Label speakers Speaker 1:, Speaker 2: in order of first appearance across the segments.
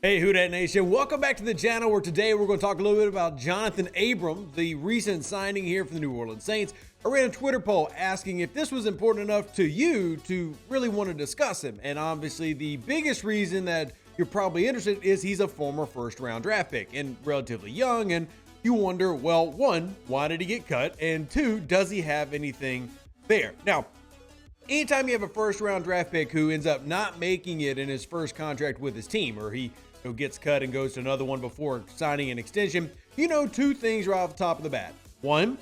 Speaker 1: Hey, Who Dat Nation. Welcome back to the channel where today we're going to talk a little bit about Johnathan Abram, the recent signing here for the New Orleans Saints. I ran a Twitter poll asking if this was important enough to you to really want to discuss him. And obviously the biggest reason that you're probably interested is he's a former first-round draft pick and relatively young. And you wonder, well, one, why did he get cut? And two, does he have anything there? Now, anytime you have a first-round draft pick who ends up not making it in his first contract with his team, or he gets cut and goes to another one before signing an extension, you know two things right off the top of the bat. One,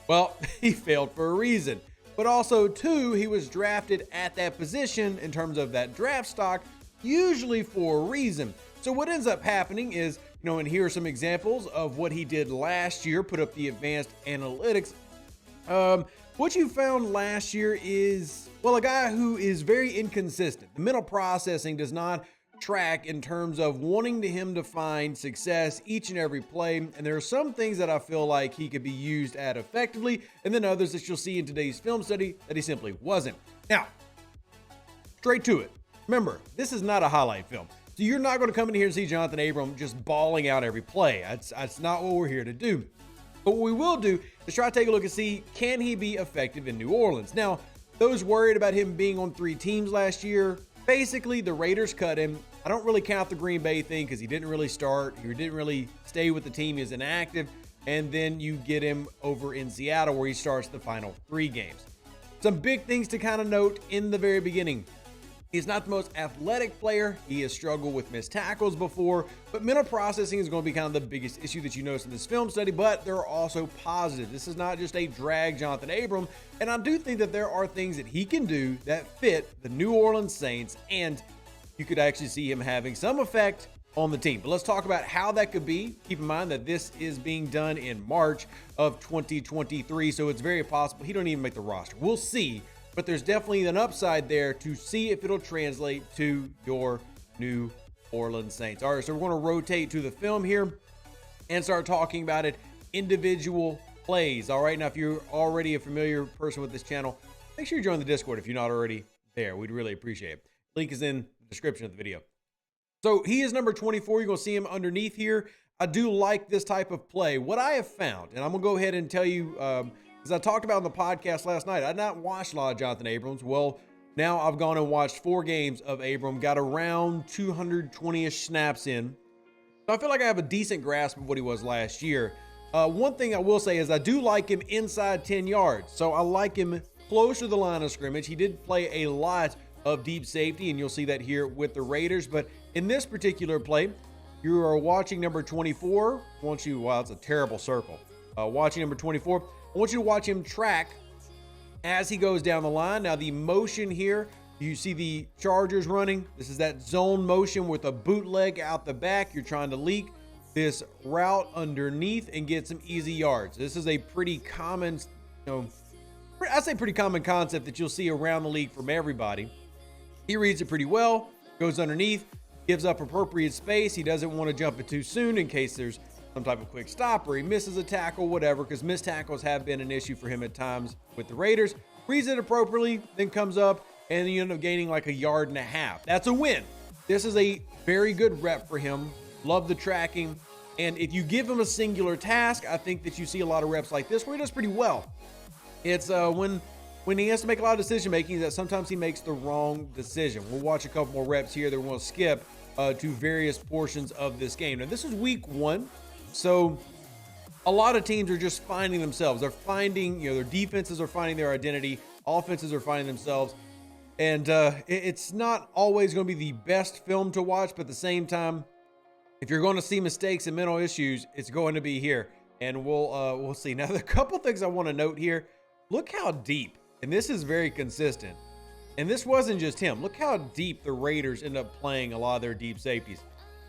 Speaker 1: well, he failed for a reason. But also, two, he was drafted at that position in terms of that draft stock, usually for a reason. So what ends up happening is, and here are some examples of what he did last year, put up the advanced analytics. What you found last year is, well, a guy who is very inconsistent. The mental processing does not track in terms of wanting him to find success each and every play. And there are some things that I feel like he could be used at effectively, and then others that you'll see in today's film study that he simply wasn't. Now, straight to it. Remember, this is not a highlight film. So you're not going to come in here and see Johnathan Abram just bawling out every play. That's not what we're here to do. But what we will do is try to take a look and see, can he be effective in New Orleans? Now, those worried about him being on 3 teams last year, basically the Raiders cut him. I don't really count the Green Bay thing because he didn't really start. He didn't really stay with the team. He was inactive. And then you get him over in Seattle where he starts the final 3 games. Some big things to kind of note in the very beginning. He's not the most athletic player. He has struggled with missed tackles before, but mental processing is going to be kind of the biggest issue that you notice in this film study, but there are also positives. This is not just a drag Johnathan Abram, and I do think that there are things that he can do that fit the New Orleans Saints, and you could actually see him having some effect on the team. But let's talk about how that could be. Keep in mind that this is being done in March of 2023, so it's very possible he don't even make the roster. We'll see. But there's definitely an upside there to see if it'll translate to your New Orleans Saints. All right, so we're going to rotate to the film here and start talking about it, individual plays. All right, now if you're already a familiar person with this channel, make sure you join the Discord if you're not already there. We'd really appreciate it. Link is in the description of the video. So he is number 24. You're going to see him underneath here. I do like this type of play. What I have found, and I'm going to go ahead and tell you, as I talked about on the podcast last night, I did not watch a lot of Johnathan Abrams. Well, now I've gone and watched 4 games of Abram, got around 220-ish snaps in. So I feel like I have a decent grasp of what he was last year. One thing I will say is I do like him inside 10 yards. So I like him close to the line of scrimmage. He did play a lot of deep safety, and you'll see that here with the Raiders. But in this particular play, you are watching number 24. Wow, it's a terrible circle. Watching number 24. I want you to watch him track as he goes down the line. Now the motion here, you see the Chargers running. This is that zone motion with a bootleg out the back. You're trying to leak this route underneath and get some easy yards. This is a pretty common, I say pretty common concept that you'll see around the league from everybody. He reads it pretty well, goes underneath, gives up appropriate space. He doesn't want to jump it too soon in case there's some type of quick stop or he misses a tackle, whatever, because missed tackles have been an issue for him at times with the Raiders. Reads it appropriately, then comes up, and you end up gaining like 1.5 yards. That's a win. This is a very good rep for him. Love the tracking. And if you give him a singular task, I think that you see a lot of reps like this where he does pretty well. It's when he has to make a lot of decision making that sometimes he makes the wrong decision. We'll watch a couple more reps here that we'll skip to various portions of this game. Now, this is week 1. So a lot of teams are just finding themselves. They're finding, their defenses are finding their identity. Offenses are finding themselves. And it's not always going to be the best film to watch, but at the same time, if you're going to see mistakes and mental issues, it's going to be here. And we'll see. Now, a couple things I want to note here. Look how deep, and this is very consistent. And this wasn't just him. Look how deep the Raiders end up playing a lot of their deep safeties.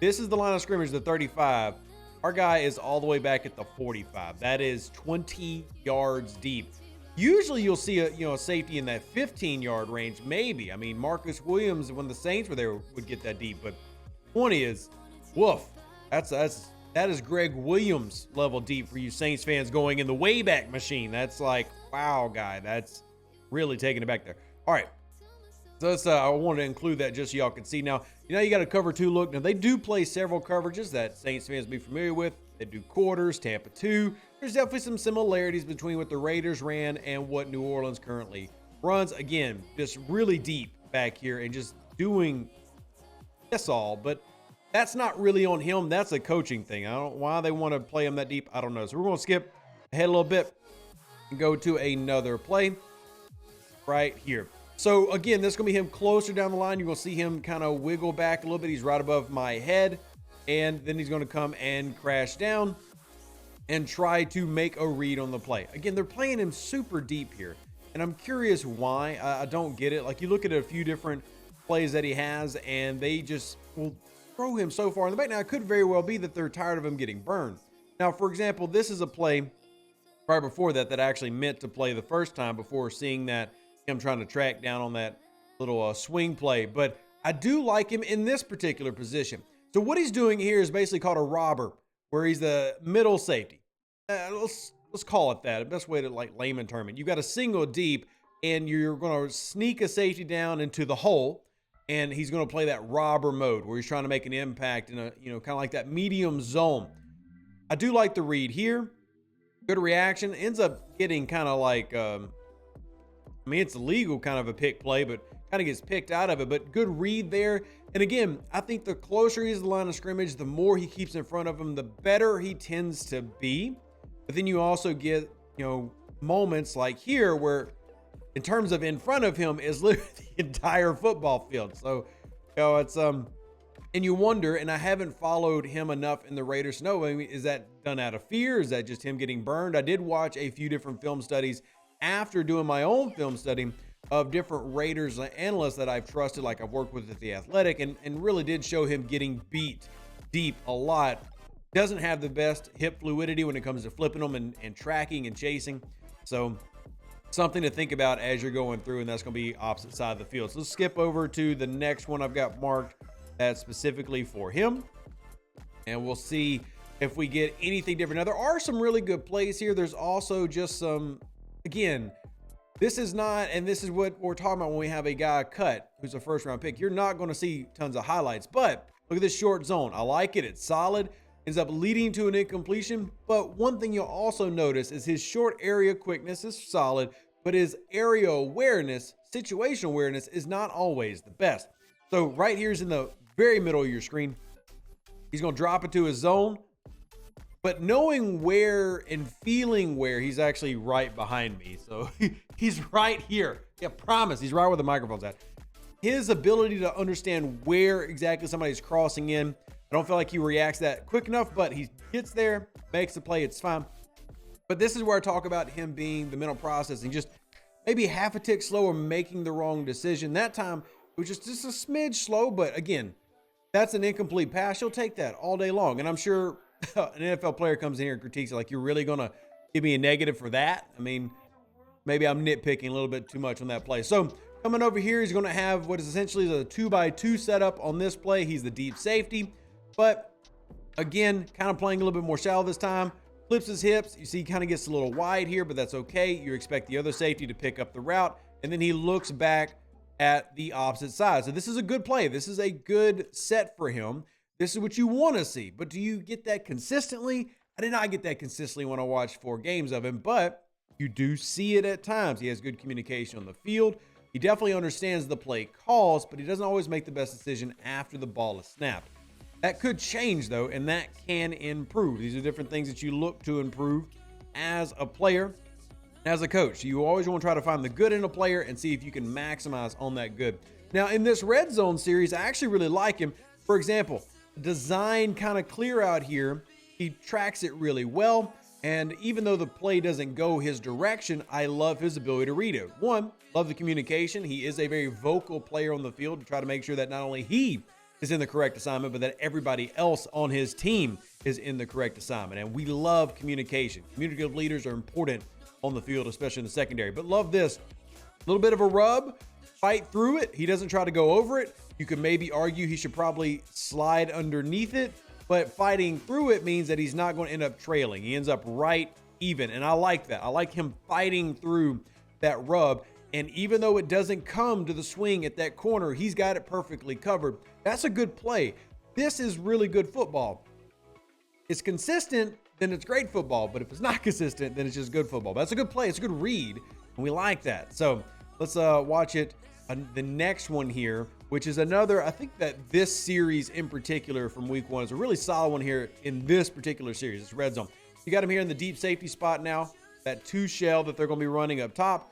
Speaker 1: This is the line of scrimmage, the 35. Our guy is all the way back at the 45. That is 20 yards deep. Usually you'll see a safety in that 15-yard range, maybe. I mean, Marcus Williams, when the Saints were there, would get that deep, but 20 is woof. That is Greg Williams level deep for you Saints fans going in the Wayback Machine. That's like, wow, guy, that's really taking it back there. All right. So that's, I wanted to include that just so y'all can see. Now, you got a cover 2 look. Now, they do play several coverages that Saints fans be familiar with. They do quarters, Tampa 2. There's definitely some similarities between what the Raiders ran and what New Orleans currently runs. Again, just really deep back here and just doing this all. But that's not really on him. That's a coaching thing. I don't know why they want to play him that deep. I don't know. So we're going to skip ahead a little bit and go to another play right here. So again, this is going to be him closer down the line. You're going to see him kind of wiggle back a little bit. He's right above my head. And then he's going to come and crash down and try to make a read on the play. Again, they're playing him super deep here. And I'm curious why. I don't get it. Like, you look at a few different plays that he has, and they just will throw him so far in the back. Now, it could very well be that they're tired of him getting burned. Now, for example, this is a play right before that I actually meant to play the first time before seeing that him trying to track down on that little swing play. But I do like him in this particular position. So what he's doing here is basically called a robber, where he's the middle safety. Let's call it that. The best way to, like, layman term it. You've got a single deep, and you're going to sneak a safety down into the hole, and he's going to play that robber mode where he's trying to make an impact in a, kind of like that medium zone. I do like the read here. Good reaction. Ends up getting kind of like, it's illegal kind of a pick play, but kind of gets picked out of it. But good read there. And again, I think the closer he is to the line of scrimmage, the more he keeps in front of him, the better he tends to be. But then you also get, moments like here where, in terms of in front of him, is literally the entire football field. So, it's and you wonder, and I haven't followed him enough in the Raiders to know, is that done out of fear? Is that just him getting burned? I did watch a few different film studies after doing my own film study of different Raiders analysts that I've trusted, like I've worked with at The Athletic, and really did show him getting beat deep a lot. Doesn't have the best hip fluidity when it comes to flipping them and tracking and chasing. So something to think about as you're going through, and that's going to be opposite side of the field. So let's skip over to the next one I've got marked that's specifically for him, and we'll see if we get anything different. Now, there are some really good plays here. There's also just some, again, this is not, and this is what we're talking about when we have a guy cut who's a first round pick. You're not going to see tons of highlights, but look at this short zone. I like it. It's solid. Ends up leading to an incompletion. But one thing you'll also notice is his short area quickness is solid, but his area awareness, situational awareness, is not always the best. So right here's in the very middle of your screen. He's going to drop it to his zone. But knowing where and feeling where, he's actually right behind me. So he's right here. Yeah, promise. He's right where the microphone's at. His ability to understand where exactly somebody's crossing in, I don't feel like he reacts that quick enough, but he gets there, makes the play, it's fine. But this is where I talk about him being the mental processing, just maybe half a tick slower, making the wrong decision. That time, it was just a smidge slow, but again, that's an incomplete pass. You'll take that all day long. And I'm sure an NFL player comes in here and critiques it, like, you're really going to give me a negative for that? I mean, maybe I'm nitpicking a little bit too much on that play. So coming over here, he's going to have what is essentially the 2x2 setup on this play. He's the deep safety, but again, kind of playing a little bit more shallow this time. Flips his hips. You see, he kind of gets a little wide here, but that's okay. You expect the other safety to pick up the route, and then he looks back at the opposite side. So this is a good play. This is a good set for him. This is what you want to see, but do you get that consistently? I did not get that consistently when I watched 4 games of him, but you do see it at times. He has good communication on the field. He definitely understands the play calls, but he doesn't always make the best decision after the ball is snapped. That could change, though, and that can improve. These are different things that you look to improve as a player, as a coach. You always want to try to find the good in a player and see if you can maximize on that good. Now, in this red zone series, I actually really like him. For example, design kind of clear out here. He tracks it really well. And even though the play doesn't go his direction, I love his ability to read it. One, love the communication. He is a very vocal player on the field to try to make sure that not only he is in the correct assignment, but that everybody else on his team is in the correct assignment. And we love communication. Communicative leaders are important on the field, especially in the secondary. But love this. A little bit of a rub, fight through it. He doesn't try to go over it. You could maybe argue he should probably slide underneath it, but fighting through it means that he's not going to end up trailing. He ends up right even, and I like that. I like him fighting through that rub. And even though it doesn't come to the swing at that corner, he's got it perfectly covered. That's a good play. This is really good football. It's consistent, then it's great football. But if it's not consistent, then it's just good football. But that's a good play. It's a good read. And we like that. So let's watch it. The next one here, which is another, I think that this series in particular from week 1 is a really solid one here in this particular series. It's red zone. You got him here in the deep safety spot now. That 2 shell that they're going to be running up top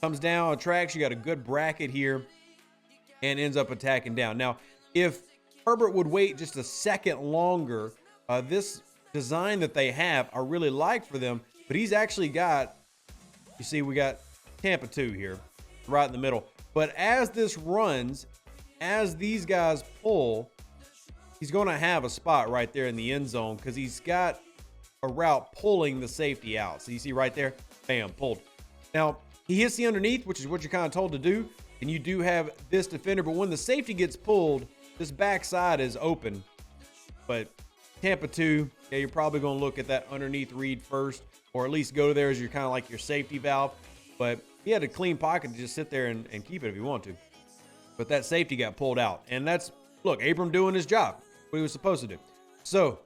Speaker 1: comes down, tracks. You got a good bracket here and ends up attacking down. Now, if Herbert would wait just a second longer, this design that they have, I really like for them, but he's actually got, you see, we got Tampa 2 here right in the middle. But as this runs, as these guys pull, he's going to have a spot right there in the end zone because he's got a route pulling the safety out. So you see right there, bam, pulled. Now, he hits the underneath, which is what you're kind of told to do, and you do have this defender. But when the safety gets pulled, this backside is open. But Tampa 2, yeah, you're probably going to look at that underneath read first, or at least go there as your kind of like your safety valve. But he had a clean pocket to just sit there and keep it if you want to. But that safety got pulled out. And that's, look, Abram doing his job, what he was supposed to do. So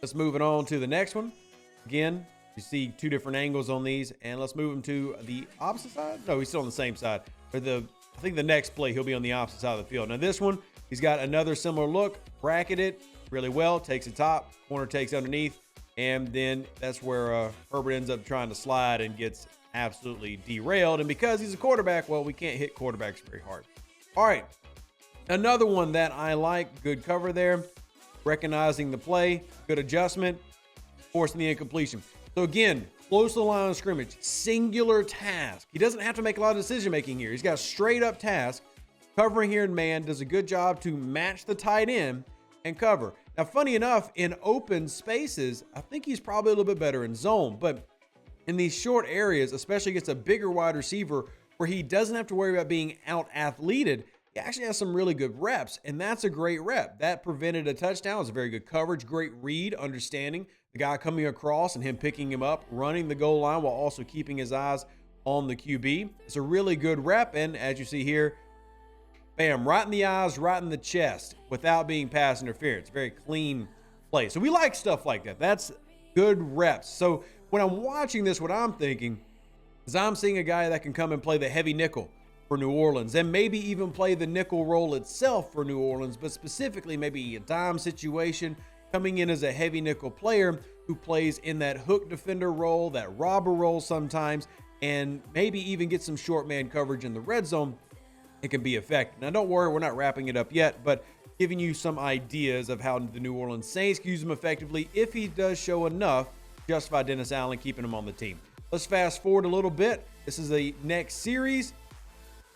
Speaker 1: let's move it on to the next one. Again, you see 2 different angles on these. And let's move him to the opposite side. No, he's still on the same side. I think the next play, he'll be on the opposite side of the field. Now this one, he's got another similar look, bracketed really well, takes the top, corner takes underneath. And then that's where Herbert ends up trying to slide and gets absolutely derailed. And because he's a quarterback, well, we can't hit quarterbacks very hard. All right, another one that I like, good cover there, recognizing the play, good adjustment, forcing the incompletion. So again, close to the line of scrimmage, singular task. He doesn't have to make a lot of decision making here. He's got a straight up task. Covering here in man, does a good job to match the tight end and cover. Now, funny enough, in open spaces, I think he's probably a little bit better in zone, but in these short areas, especially against a bigger wide receiver where he doesn't have to worry about being out-athleted, he actually has some really good reps, and that's a great rep. That prevented a touchdown. It's a very good coverage, great read, understanding the guy coming across and him picking him up, running the goal line while also keeping his eyes on the QB. It's a really good rep, and as you see here, bam, right in the eyes, right in the chest without being pass interference. Very clean play. So we like stuff like that. That's good reps. So when I'm watching this, what I'm thinking is I'm seeing a guy that can come and play the heavy nickel for New Orleans and maybe even play the nickel role itself for New Orleans, but specifically maybe a dime situation, coming in as a heavy nickel player who plays in that hook defender role, that robber role sometimes, and maybe even get some short man coverage in the red zone. It can be effective. Now, don't worry, we're not wrapping it up yet, but giving you some ideas of how the New Orleans Saints can use him effectively if he does show enough to justify Dennis Allen keeping him on the team. Let's fast forward a little bit. This is the next series.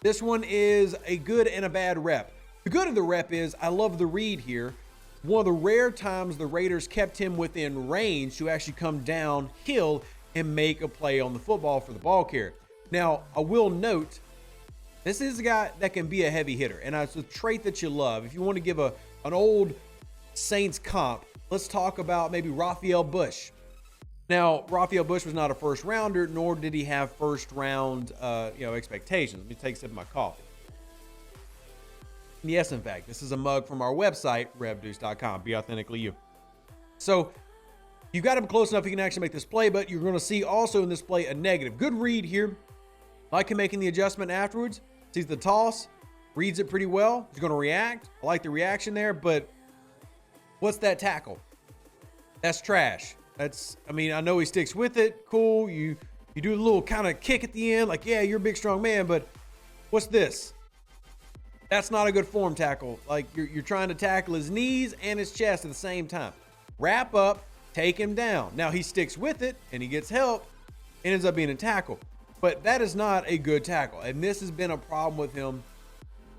Speaker 1: This one is a good and a bad rep. The good of the rep is I love the read here. One of the rare times the Raiders kept him within range to actually come downhill and make a play on the football for the ball carrier. Now, I will note, this is a guy that can be a heavy hitter, and it's a trait that you love. If you want to give an old Saints comp, let's talk about maybe Raphael Bush. Now, Raphael Bush was not a first rounder, nor did he have first round expectations. Let me take a sip of my coffee. Yes, in fact, this is a mug from our website, revdeuce.com. Be authentically you. So you got him close enough he can actually make this play, but you're going to see also in this play a negative. Good read here. Like him making the adjustment afterwards. Sees the toss, reads it pretty well. He's going to react. I like the reaction there, but what's that tackle? That's trash. I know he sticks with it. Cool. You do a little kind of kick at the end, like, yeah, you're a big, strong man, but what's this? That's not a good form tackle. Like, you're trying to tackle his knees and his chest at the same time. Wrap up, take him down. Now, he sticks with it, and he gets help, and ends up being a tackle. But that is not a good tackle, and this has been a problem with him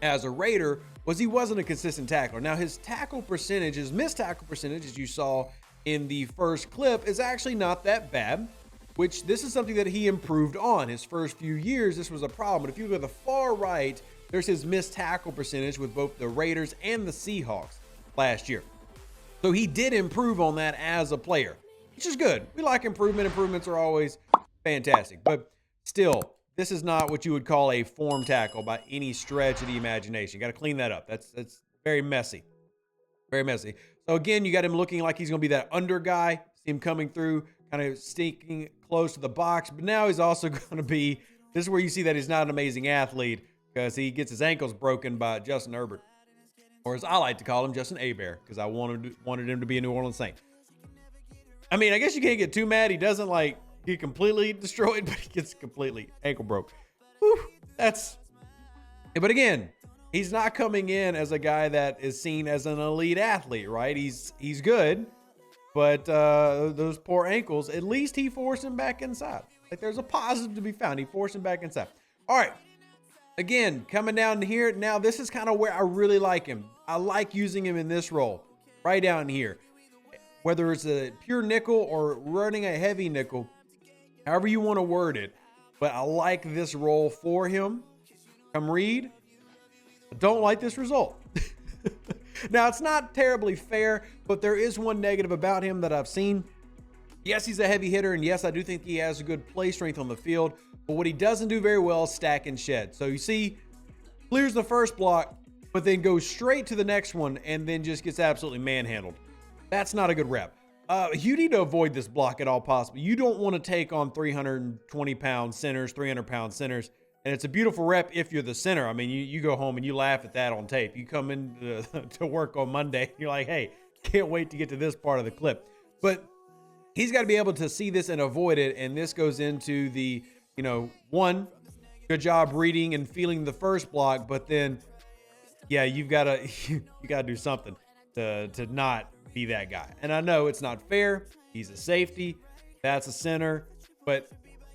Speaker 1: as a Raider, was he wasn't a consistent tackler. Now, his tackle percentage, his missed tackle percentage, as you saw in the first clip, is actually not that bad, which this is something that he improved on. His first few years, this was a problem. But if you go to the far right, there's his missed tackle percentage with both the Raiders and the Seahawks last year. So he did improve on that as a player, which is good. We like improvement. Improvements are always fantastic. But still, this is not what you would call a form tackle by any stretch of the imagination. Got to clean that up. That's very messy. Very messy. So again, you got him looking like he's going to be that under guy. See him coming through, kind of sneaking close to the box. But now he's also going to be, this is where you see that he's not an amazing athlete because he gets his ankles broken by Justin Herbert. Or as I like to call him, Justin Abear, because I wanted him to be a New Orleans Saint. I mean, I guess you can't get too mad. He doesn't like get completely destroyed, but he gets completely ankle broke. Whew, but again, he's not coming in as a guy that is seen as an elite athlete, right? He's good, but those poor ankles, at least he forced him back inside. Like there's a positive to be found. He forced him back inside. All right. Again, coming down here, now this is kind of where I really like him. I like using him in this role, right down here. Whether it's a pure nickel or running a heavy nickel, however you want to word it. But I like this role for him. Come read. I don't like this result. Now, it's not terribly fair, but there is one negative about him that I've seen. Yes, he's a heavy hitter, and yes, I do think he has a good play strength on the field. But what he doesn't do very well is stack and shed. So you see, clears the first block, but then goes straight to the next one and then just gets absolutely manhandled. That's not a good rep. You need to avoid this block at all possible. You don't want to take on 320-pound centers, 300-pound centers. And it's a beautiful rep if you're the center. I mean, you go home and you laugh at that on tape. You come in to work on Monday, you're like, hey, can't wait to get to this part of the clip. But he's got to be able to see this and avoid it. And this goes into the, one, good job reading and feeling the first block. But then, yeah, you got to do something to not be that guy. And I know it's not fair. He's a safety. That's a center. But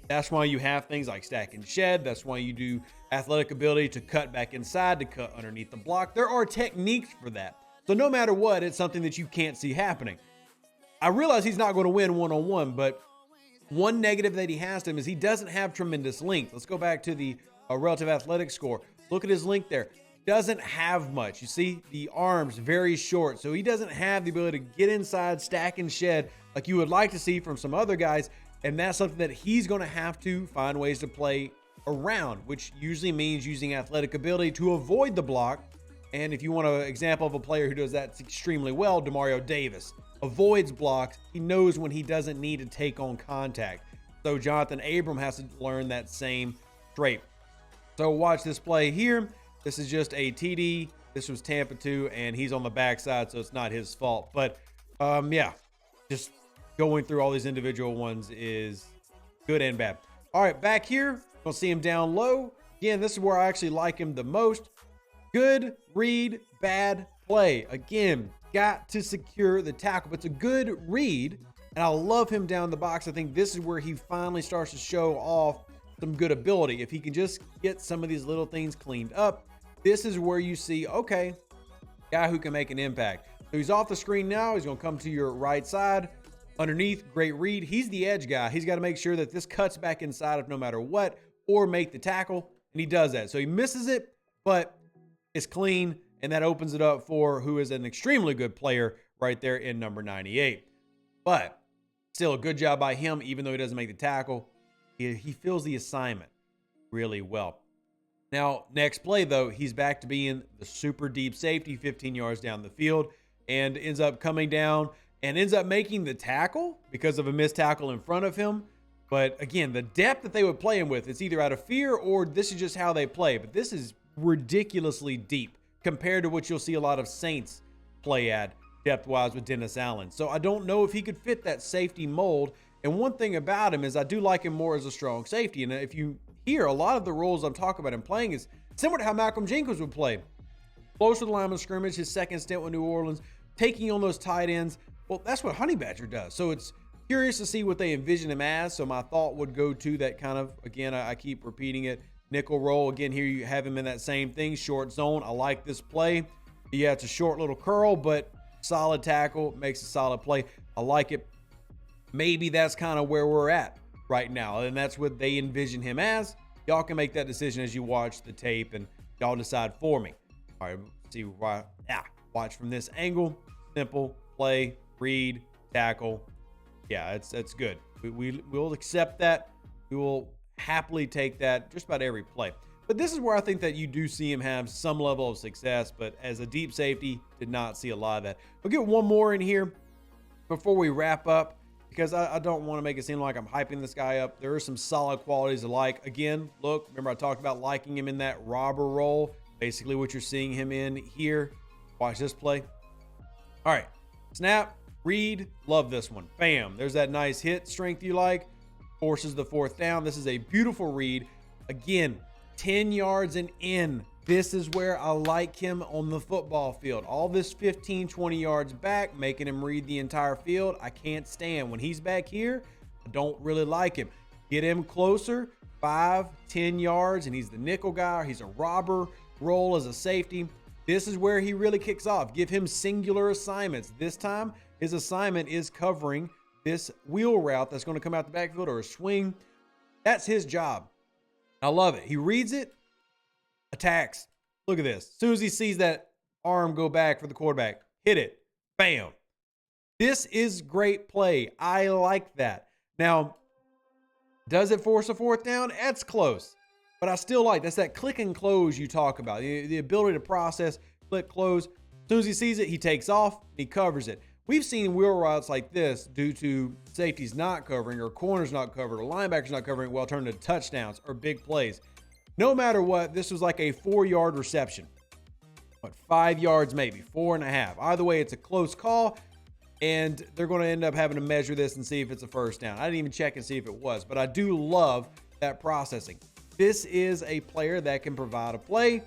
Speaker 1: that's why you have things like stack and shed. That's why you do athletic ability to cut back inside, to cut underneath the block. There are techniques for that. So no matter what, it's something that you can't see happening. I realize he's not going to win one-on-one, but one negative that he has to him is he doesn't have tremendous length. Let's go back to the relative athletic score. Look at his length there. Doesn't have much. You see the arms very short. So he doesn't have the ability to get inside, stack and shed like you would like to see from some other guys. And that's something that he's going to have to find ways to play around, which usually means using athletic ability to avoid the block. And if you want an example of a player who does that extremely well, Demario Davis avoids blocks. He knows when he doesn't need to take on contact. So Johnathan Abram has to learn that same trait. So watch this play here. This is just a TD. This was Tampa 2, and he's on the backside, so it's not his fault. But yeah, just going through all these individual ones is good and bad. All right, back here, we'll see him down low. Again, this is where I actually like him the most. Good read, bad play. Again, got to secure the tackle, but it's a good read, and I love him down the box. I think this is where he finally starts to show off some good ability. If he can just get some of these little things cleaned up, this is where you see, okay, guy who can make an impact. So he's off the screen now. He's going to come to your right side. Underneath, great read. He's the edge guy. He's got to make sure that this cuts back inside of no matter what, or make the tackle, and he does that. So he misses it, but it's clean, and that opens it up for who is an extremely good player right there in number 98. But still a good job by him, even though he doesn't make the tackle. He fills the assignment really well. Now, next play, though, he's back to being the super deep safety 15 yards down the field and ends up coming down and ends up making the tackle because of a missed tackle in front of him. But again, the depth that they would play him with, it's either out of fear or this is just how they play. But this is ridiculously deep compared to what you'll see a lot of Saints play at depth-wise with Dennis Allen. So I don't know if he could fit that safety mold. And one thing about him is I do like him more as a strong safety. And if you hear a lot of the roles I'm talking about him playing is similar to how Malcolm Jenkins would play. Close to the line of scrimmage, his second stint with New Orleans, taking on those tight ends. Well, that's what Honey Badger does. So it's curious to see what they envision him as. So my thought would go to that kind of, again, I keep repeating it, nickel roll. Again, here you have him in that same thing, short zone. I like this play. Yeah, it's a short little curl, but solid tackle, makes a solid play. I like it. Maybe that's kind of where we're at right now, and that's what they envision him as. Y'all can make that decision as you watch the tape, and y'all decide for me. All right, see why. Yeah, watch from this angle. Simple play, read, tackle. Yeah, it's good. We'll accept that. We will happily take that just about every play. But this is where I think that you do see him have some level of success, but as a deep safety, did not see a lot of that. We'll get one more in here before we wrap up, because I don't want to make it seem like I'm hyping this guy up. There are some solid qualities to like. Again, look, remember I talked about liking him in that robber role, basically what you're seeing him in here. Watch this play. All right, snap, read, love this one. Bam, there's that nice hit strength you like. Forces the fourth down. This is a beautiful read. Again, 10 yards and in. This is where I like him on the football field. All this 15, 20 yards back, making him read the entire field. I can't stand. When he's back here, I don't really like him. Get him closer, 5, 10 yards, and he's the nickel guy. Or he's a robber role as a safety. This is where he really kicks off. Give him singular assignments. This time, his assignment is covering this wheel route that's going to come out the backfield or a swing. That's his job. I love it. He reads it, attacks. Look at this. As soon as he sees that arm go back for the quarterback, hit it. Bam. This is great play. I like that. Now, does it force a fourth down? That's close. But I still like that's that click and close you talk about. The ability to process, click, close. As soon as he sees it, he takes off, he covers it. We've seen wheel routes like this due to safeties not covering or corners not covered or linebackers not covering well turn into touchdowns or big plays. No matter what, this was like a 4-yard reception. 5 yards maybe, 4.5. Either way, it's a close call, and they're going to end up having to measure this and see if it's a first down. I didn't even check and see if it was, but I do love that processing. This is a player that can provide a play,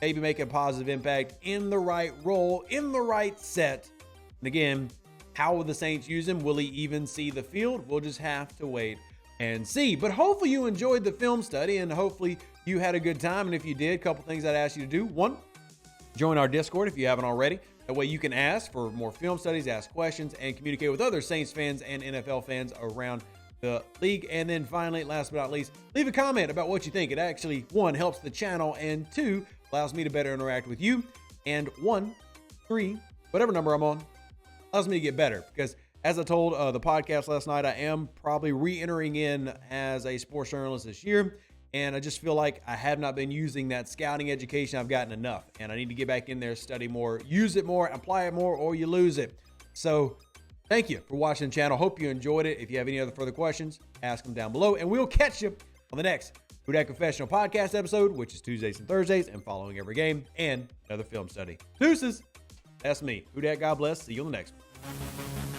Speaker 1: maybe make a positive impact in the right role, in the right set. And again, how will the Saints use him? Will he even see the field? We'll just have to wait and see. But hopefully you enjoyed the film study, and hopefully you had a good time. And if you did, a couple things I'd ask you to do. One, join our Discord if you haven't already. That way you can ask for more film studies, ask questions, and communicate with other Saints fans and NFL fans around the league. And then finally, last but not least, leave a comment about what you think. It actually, 1, helps the channel, and 2, allows me to better interact with you. And 1, 3, whatever number I'm on, allows me to get better. Because as I told the podcast last night, I am probably re-entering in as a sports journalist this year. And I just feel like I have not been using that scouting education I've gotten enough. And I need to get back in there, study more, use it more, apply it more, or you lose it. So thank you for watching the channel. Hope you enjoyed it. If you have any other further questions, ask them down below. And we'll catch you on the next Who Dat Confessional podcast episode, which is Tuesdays and Thursdays, and following every game, and another film study. Deuces. That's me. Who Dat, God bless. See you on the next one.